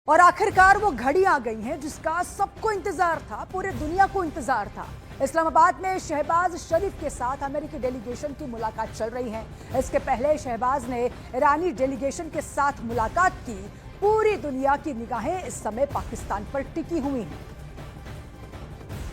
और आखिरकार वो घड़ी आ गई है जिसका सबको इंतजार था, पूरे दुनिया को इंतजार था। इस्लामाबाद में शहबाज शरीफ के साथ अमेरिकी डेलीगेशन की मुलाकात चल रही है। इसके पहले शहबाज ने ईरानी डेलीगेशन के साथ मुलाकात की। पूरी दुनिया की निगाहें इस समय पाकिस्तान पर टिकी हुई हैं।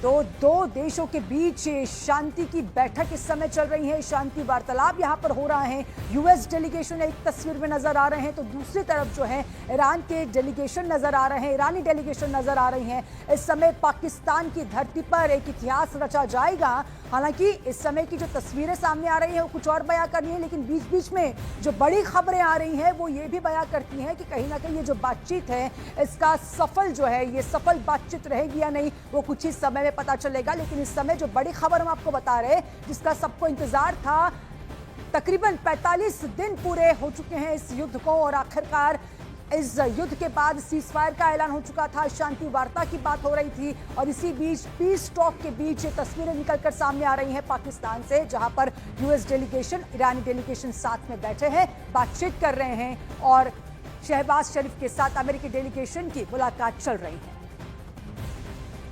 तो दो देशों के बीच शांति की बैठक इस समय चल रही है। शांति वार्तालाप यहां पर हो रहा है। यूएस डेलीगेशन एक तस्वीर में नजर आ रहे हैं, तो दूसरी तरफ जो है ईरान के डेलीगेशन नजर आ रहे हैं, ईरानी डेलीगेशन नजर आ रही हैं। इस समय पाकिस्तान की धरती पर एक इतिहास रचा जाएगा। हालांकि इस समय की जो तस्वीरें सामने आ रही हैं वो कुछ और बयां कर रही हैं, लेकिन बीच बीच में जो बड़ी खबरें आ रही हैं वो ये भी बयां करती हैं कि कहीं ना कहीं ये जो बातचीत है इसका सफल जो है, ये सफल बातचीत रहेगी या नहीं वो कुछ ही समय में पता चलेगा। लेकिन इस समय जो बड़ी खबर हम आपको बता रहे हैं, जिसका सबको इंतजार था, तकरीबन 45 दिन पूरे हो चुके हैं इस युद्ध को और आखिरकार इस युद्ध के बाद सीजफायर का ऐलान हो चुका था, शांति वार्ता की बात हो रही थी। और इसी बीच पीस टॉक के बीच ये तस्वीरें निकलकर सामने आ रही हैं पाकिस्तान से, जहां पर यूएस डेलीगेशन, ईरानी डेलीगेशन साथ में बैठे हैं, बातचीत कर रहे हैं और शहबाज शरीफ के साथ अमेरिकी डेलीगेशन की मुलाकात चल रही है।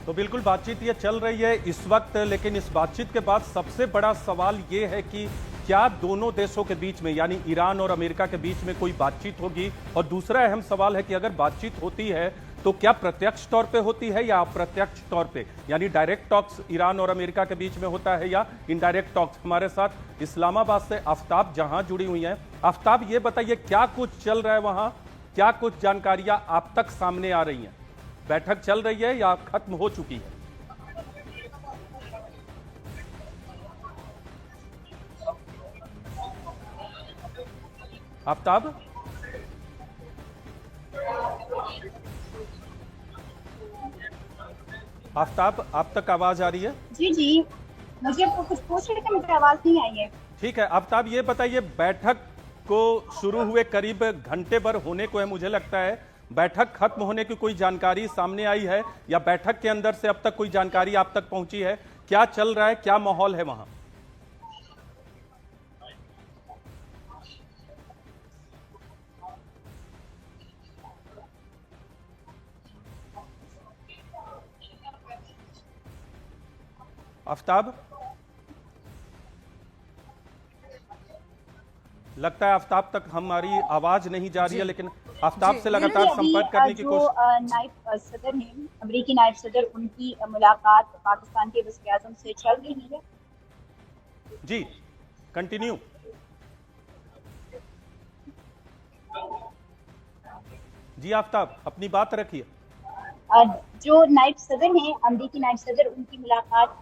तो बिल्कुल बातचीत ये चल रही है इस वक्त, लेकिन इस बातचीत के बाद सबसे बड़ा सवाल ये है कि क्या दोनों देशों के बीच में यानी ईरान और अमेरिका के बीच में कोई बातचीत होगी। और दूसरा अहम सवाल है कि अगर बातचीत होती है तो क्या प्रत्यक्ष तौर पे होती है या अप्रत्यक्ष तौर पे, यानी डायरेक्ट टॉक्स ईरान और अमेरिका के बीच में होता है या इनडायरेक्ट टॉक्स। हमारे साथ इस्लामाबाद से आफ्ताब जहां जुड़ी हुई हैं। आफ्ताब, ये बताइए क्या कुछ चल रहा है वहां, क्या कुछ जानकारियां आप तक सामने आ रही हैं? बैठक चल रही है या खत्म हो चुकी है? आफ्ताब, आफ्ताब, आप तक आवाज आ रही है? जी, मुझे कुछ पूछ रहे थे, मुझे आवाज नहीं आई है। ठीक है आफ्ताब, ये बताइए, बैठक को शुरू हुए करीब घंटे भर होने को है, मुझे लगता है बैठक खत्म होने की कोई जानकारी सामने आई है या बैठक के अंदर से अब तक कोई जानकारी आप तक पहुंची है? क्या चल रहा है, क्या माहौल है वहां? आफ्ताब, लगता है आफ्ताब तक हमारी आवाज नहीं जा रही है, लेकिन आफ्ताब से लगातार संपर्क करने की कोशिश। नायब सदर हैं, अमेरिकी नायब सदर, उनकी मुलाकात पाकिस्तान के वज़ीर-ए-आज़म से चल रही है। जी, कंटिन्यू। जी आफ्ताब, अपनी बात रखिए। जो नायब सदर हैं, अमेरिकी नायब सदर, उनकी मुलाकात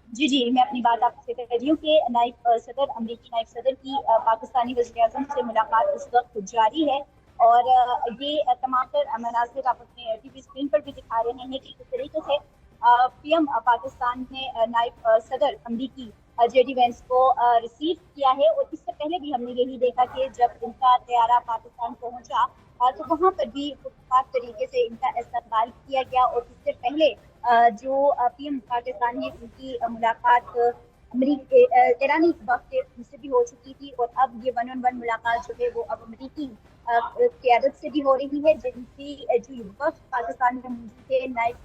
जी, मैं अपनी बात आपसे कर रही हूँ कि नायब सदर, अमेरिकी नायब सदर की पाकिस्तानी वज़ीर-ए-आज़म से मुलाकात इस वक्त जारी है। और ये तमाम तर मनाज़िर आप अपने टीवी स्क्रीन पर भी दिखा रहे हैं कि किस तरीके से पीएम पाकिस्तान ने नायब सदर अमेरिकी जेडी वेंस को रिसीव किया है। और इससे पहले भी हमने यही देखा कि जब इनका तैयारा पाकिस्तान पहुंचा तो वहां पर भी खास तरीके से इनका इस्तकबाल किया गया। और इससे पहले जो पीएम पाकिस्तान है, उनकी मुलाकात ईरानी वक्त से भी हो चुकी थी। और अब ये 1-on-1 मुलाकात जो है वो अब अमेरिकी क़यादत से भी हो रही है, जिनकी जो वक्त पाकिस्तान में मौजूद है नायब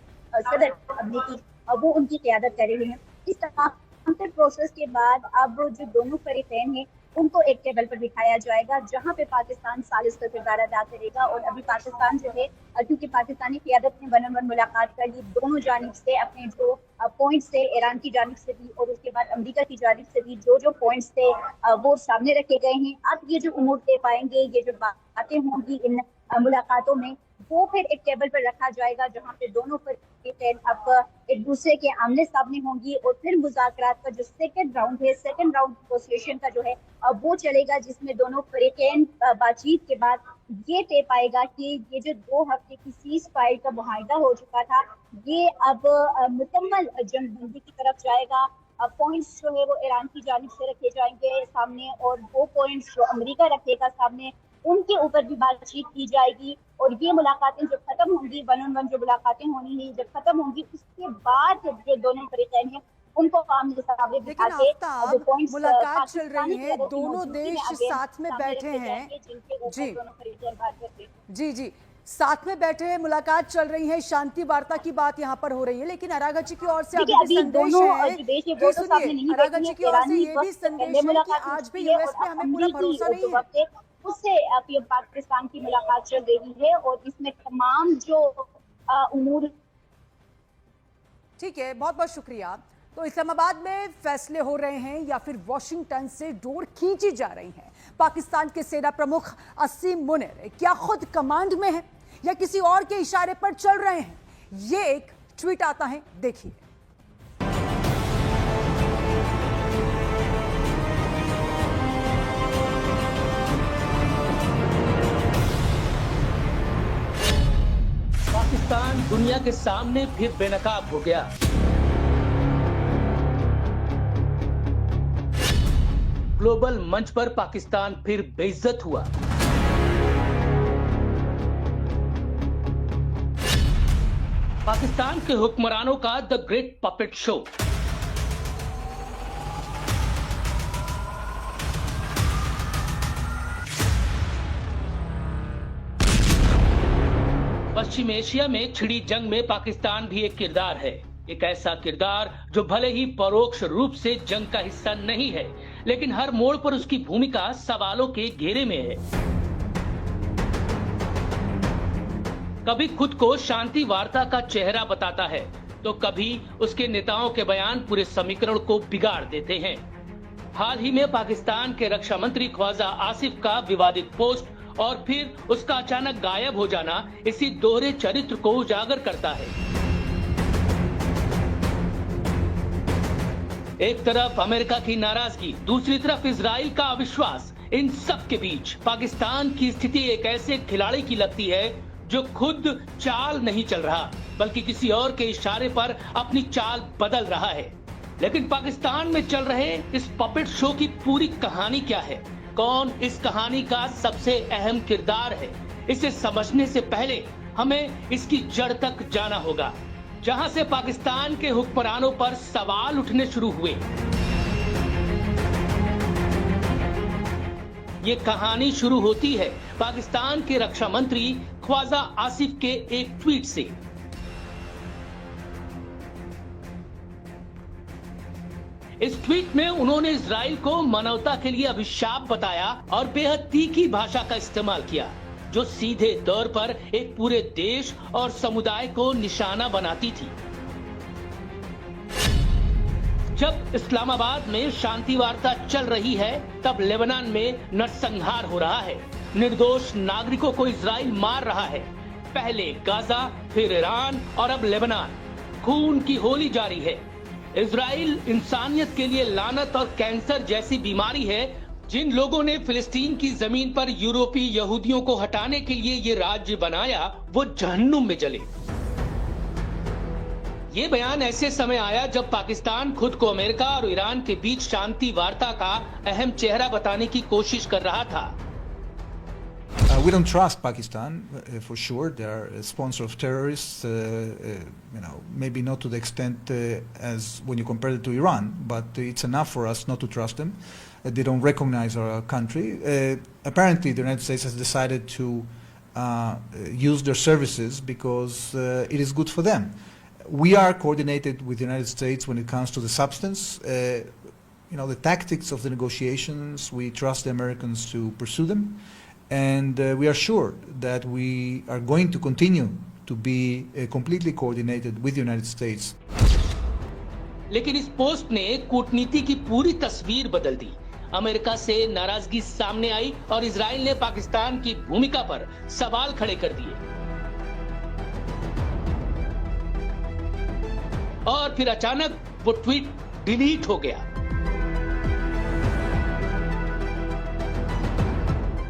सदर अमेरिकी, वो उनकी क़यादत कर रहे हैं। इस तमाम प्रोसेस के बाद अब जो दोनों फरीकैन हैं उनको एक टेबल पर बिठाया जाएगा, जहां पे पाकिस्तान सालिस का किरदार अदा करेगा। और अभी पाकिस्तान जो है, क्योंकि पाकिस्तानी क़यादत ने 1-on-1 मुलाकात कर ली, दोनों जानिब से अपने जो पॉइंट्स थे, ईरान की जानिब से भी और उसके बाद अमेरिका की जानिब से भी जो पॉइंट्स थे वो सामने रखे गए हैं। अब ये जो उमूर दे पाएंगे, ये जो बातें होंगी इन मुलाकातों में, वो फिर एक टेबल पर रखा जाएगा, जहां पे दोनों फरीकैन अब एक दूसरे के आमने सामने होंगी। और फिर मुज़ाकरात का जो सेकंड राउंड है, सेकंड राउंड नेगोशिएशन का जो है वो चलेगा, जिसमें दोनों फरीकैन बातचीत के बाद ये तय पाएगा कि ये जो 2 हफ्ते की सीज फायर का मुआहिदा हो चुका था, ये अब मुकम्मल जंगबंदी की तरफ जाएगा। पॉइंट्स जो है वो ईरान की जानिब से रखे जाएंगे सामने, और वो पॉइंट्स जो अमेरिका रखेगा सामने, उनके ऊपर भी बातचीत की जाएगी। और ये मुलाकातें जब खत्म होंगी, 1-on-1 जो मुलाकातें होनी है जब खत्म होंगी, उसके बाद जो दोनों फरीकैन हैं उनको आमने सामने बिठा के जो पॉइंट्स मुलाकात चल रही है, दोनों देश साथ में बैठे हैं। जी दोनों फरीकैन बात करते हैं। जी, साथ में बैठे मुलाकात चल रही है, शांति वार्ता की बात यहाँ पर हो रही है, लेकिन अराघा जी की ओर से देखिए, अभी भी अभी संदेश दोनों है जो देश है जी, वो तो सामने सुनिए नहीं अराघा बैठी जी है। की ओर से ईरानी ये भी वक्त से संदेश पहले है कि मुलाकात हो आज भी चुकी है यूएस पे और हमें पूरा भरोसा नहीं जो है। वक्त है उससे अब पाकिस्तान की मुलाकात चल रही है और इसमें तमाम जो उमूर। ठीक है, बहुत बहुत शुक्रिया। तो इस्लामाबाद में फैसले हो रहे हैं या फिर वॉशिंगटन से डोर खींची जा रही है? पाकिस्तान के सेना प्रमुख असीम मुनीर क्या खुद कमांड में है या किसी और के इशारे पर चल रहे हैं? ये एक ट्वीट आता है, देखिए। पाकिस्तान दुनिया के सामने फिर बेनकाब हो गया। ग्लोबल मंच पर पाकिस्तान फिर बेइज्जत हुआ। पाकिस्तान के हुक्मरानों का the great puppet show. Paschim Asia में छिड़ी जंग में पाकिस्तान भी एक किरदार है, एक ऐसा किरदार जो भले ही परोक्ष रूप से जंग का हिस्सा नहीं है, लेकिन हर मोड़ पर उसकी भूमिका सवालों के घेरे में है। कभी खुद को शांति वार्ता का चेहरा बताता है, तो कभी उसके नेताओं के बयान पूरे समीकरण को बिगाड़ देते हैं। हाल ही में पाकिस्तान के रक्षा मंत्री ख्वाजा आसिफ का विवादित पोस्ट और फिर उसका अचानक गायब हो जाना इसी दोहरे चरित्र को उजागर करता है। एक तरफ अमेरिका की नाराजगी, दूसरी तरफ इजराइल का अविश्वास। इन सब के बीच पाकिस्तान की स्थिति एक ऐसे खिलाड़ी की लगती है जो खुद चाल नहीं चल रहा, बल्कि किसी और के इशारे पर अपनी चाल बदल रहा है। लेकिन पाकिस्तान में चल रहे इस पपेट शो की पूरी कहानी क्या है? कौन इस कहानी का सबसे अहम किरदार है? इसे समझने से पहले हमें इसकी जड़ तक जाना होगा, जहां से पाकिस्तान के हुक्मरानों पर सवाल उठने शुरू हुए। ये कहानी शुरू होती है पाकिस्तान के रक्षा मंत्री ख्वाजा आसिफ के एक ट्वीट से। इस ट्वीट में उन्होंने इजराइल को मानवता के लिए अभिशाप बताया और बेहद तीखी भाषा का इस्तेमाल किया, जो सीधे तौर पर एक पूरे देश और समुदाय को निशाना बनाती थी। जब इस्लामाबाद में शांति वार्ता चल रही है, तब लेबनान में नरसंहार हो रहा है। निर्दोष नागरिकों को इजराइल मार रहा है। पहले गाजा, फिर ईरान और अब लेबनान। खून की होली जारी है। इजराइल इंसानियत के लिए लानत और कैंसर जैसी बीमारी है। जिन लोगों ने फिलिस्तीन की जमीन पर यूरोपीय यहूदियों को हटाने के लिए ये राज्य बनाया, वो जहन्नुम में जले। ये बयान ऐसे समय आया जब पाकिस्तान खुद को अमेरिका और ईरान के बीच शांति वार्ता का अहम चेहरा बताने की कोशिश कर रहा था। We don't trust Pakistan, for sure. They are a sponsor of terrorists, maybe not to the extent as when you compare it to Iran, but it's enough for us not to trust them. They don't recognize our country. Apparently, the United States has decided to use their services because it is good for them. We are coordinated with the United States when it comes to the substance. The tactics of the negotiations, we trust the Americans to pursue them. And we are sure that we are going to continue to be completely coordinated with the United States. लेकिन इस post ने कूटनीति की पूरी तस्वीर बदल दी। America से नाराजगी सामने आई और इजराइल ने पाकिस्तान की भूमिका पर सवाल खड़े कर दिए। और फिर अचानक वो ट्वीट डिलीट हो गया।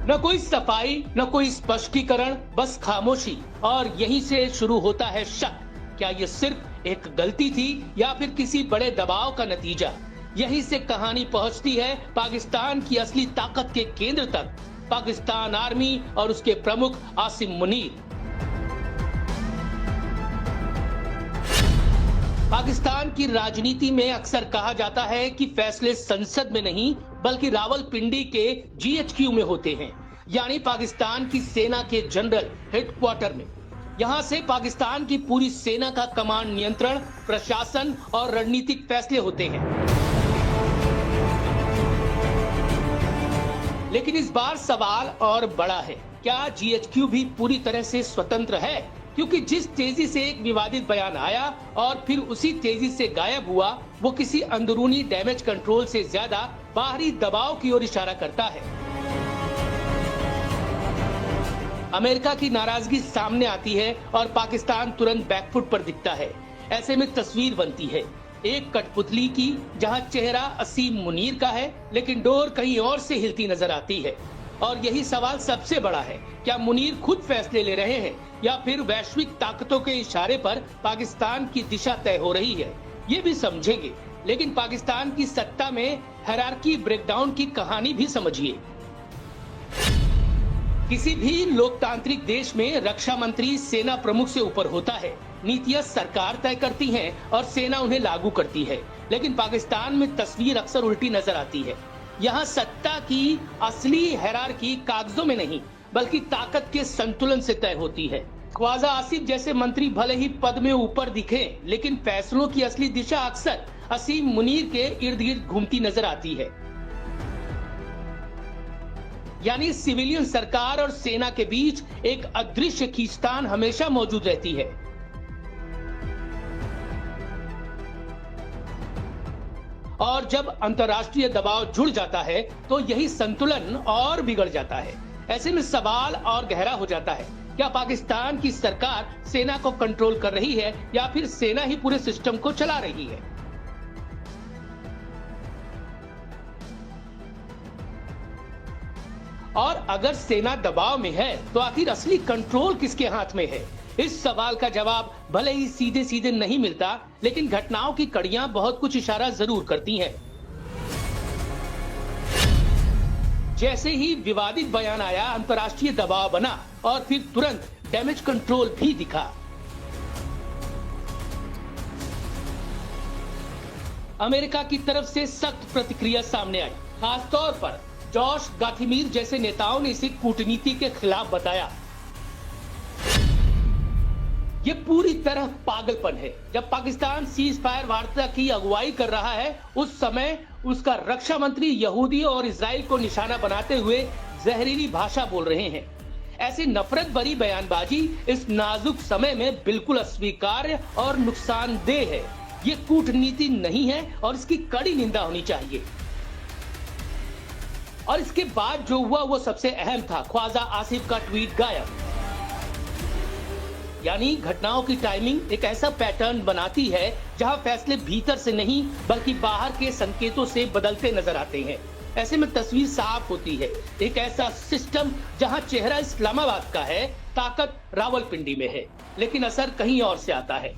न कोई सफाई, न कोई स्पष्टीकरण, बस खामोशी। और यहीं से शुरू होता है शक। क्या ये सिर्फ एक गलती थी या फिर किसी बड़े दबाव का नतीजा? यहीं से कहानी पहुंचती है पाकिस्तान की असली ताकत के केंद्र तक, पाकिस्तान आर्मी और उसके प्रमुख आसिम मुनीर। पाकिस्तान की राजनीति में अक्सर कहा जाता है कि फैसले संसद में नहीं बल्कि रावलपिंडी के GHQ में होते हैं, यानी पाकिस्तान की सेना के जनरल हेडक्वार्टर में। यहां से पाकिस्तान की पूरी सेना का कमांड, नियंत्रण, प्रशासन और रणनीतिक फैसले होते हैं। लेकिन इस बार सवाल और बड़ा है, क्या GHQ भी पूरी तरह से स्वतंत्र है? क्योंकि जिस तेजी से एक विवादित बयान आया और फिर उसी तेजी से गायब हुआ, वो किसी अंदरूनी डैमेज कंट्रोल से ज्यादा बाहरी दबाव की ओर इशारा करता है। अमेरिका की नाराजगी सामने आती है और पाकिस्तान तुरंत बैकफुट पर दिखता है। ऐसे में तस्वीर बनती है एक कठपुतली की, जहां चेहरा असीम मुनीर का है, लेकिन डोर कहीं और से हिलती नजर आती है। और यही सवाल सबसे बड़ा है, क्या मुनीर खुद फैसले ले रहे हैं या फिर वैश्विक ताकतों के इशारे पर पाकिस्तान की दिशा तय हो रही है? ये भी समझेंगे, लेकिन पाकिस्तान की सत्ता में हायरार्की ब्रेकडाउन की कहानी भी समझिए। किसी भी लोकतांत्रिक देश में रक्षा मंत्री सेना प्रमुख से ऊपर होता है। नीतियां सरकार तय करती हैं और सेना उन्हें लागू करती है। लेकिन पाकिस्तान में तस्वीर अक्सर उल्टी नजर आती है। यहाँ सत्ता की असली हायरार्की कागजों में नहीं, बल्कि ताकत के संतुलन से तय होती है। ख्वाजा आसिफ जैसे मंत्री भले ही पद में ऊपर दिखे, लेकिन फैसलों की असली दिशा अक्सर असीम मुनीर के इर्द गिर्द घूमती नजर आती है। यानी सिविलियन सरकार और सेना के बीच एक अदृश्य खींचतान हमेशा मौजूद रहती है। और जब अंतर्राष्ट्रीय दबाव जुड़ जाता है तो यही संतुलन और बिगड़ जाता है। ऐसे में सवाल और गहरा हो जाता है, क्या पाकिस्तान की सरकार सेना को कंट्रोल कर रही है या फिर सेना ही पूरे सिस्टम को चला रही है? और अगर सेना दबाव में है तो आखिर असली कंट्रोल किसके हाथ में है? इस सवाल का जवाब भले ही सीधे सीधे नहीं मिलता, लेकिन घटनाओं की कड़ियां बहुत कुछ इशारा जरूर करती हैं। जैसे ही विवादित बयान आया, अंतर्राष्ट्रीय दबाव बना और फिर तुरंत डैमेज कंट्रोल भी दिखा। अमेरिका की तरफ से सख्त प्रतिक्रिया सामने आई। खासतौर पर जॉश गाथिमीर जैसे नेताओं ने इसे कूटनीति के खिलाफ बताया। ये पूरी तरह पागलपन है। जब पाकिस्तान सीज फायर वार्ता की अगुवाई कर रहा है, उस समय उसका रक्षा मंत्री यहूदी और इजराइल को निशाना बनाते हुए जहरीली भाषा बोल रहे हैं। ऐसी नफरत भरी बयानबाजी इस नाजुक समय में बिल्कुल अस्वीकार्य और नुकसानदेह है। ये कूटनीति नहीं है और इसकी कड़ी निंदा होनी चाहिए। और इसके बाद जो हुआ वो सबसे अहम था, ख्वाजा आसिफ का ट्वीट गायब। यानी घटनाओं की टाइमिंग एक ऐसा पैटर्न बनाती है जहां फैसले भीतर से नहीं बल्कि बाहर के संकेतों से बदलते नजर आते हैं। ऐसे में तस्वीर साफ होती है, एक ऐसा सिस्टम जहां चेहरा इस्लामाबाद का है, ताकत रावलपिंडी में है, लेकिन असर कहीं और से आता है।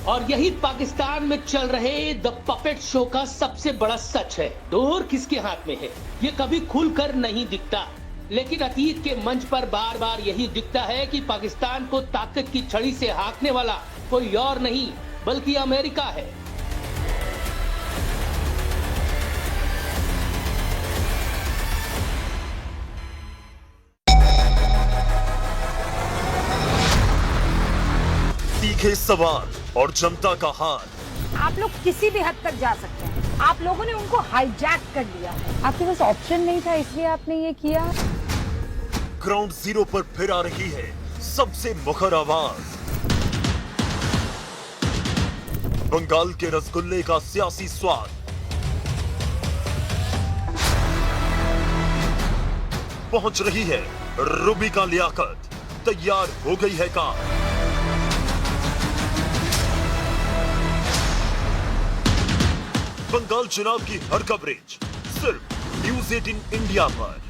और यही पाकिस्तान में चल रहे द पपेट शो का सबसे बड़ा सच है। डोर किसके हाथ में है ये कभी खुलकर नहीं दिखता, लेकिन अतीत के मंच पर बार बार यही दिखता है कि पाकिस्तान को ताकत की छड़ी से हाँकने वाला कोई और नहीं बल्कि अमेरिका है। तीखे सवाल और जनता का हार। आप लोग किसी भी हद तक जा सकते हैं। आप लोगों ने उनको हाईजैक कर लिया है। आपके पास ऑप्शन नहीं था, इसलिए आपने ये किया। ग्राउंड जीरो पर फिर आ रही है सबसे मुखर आवाज। बंगाल के रसगुल्ले का सियासी स्वाद। पहुंच रही है रूबिका लियाकत। तैयार हो गई है कार। बंगाल चुनाव की हर कवरेज सिर्फ न्यूज़ 18 इंडिया पर।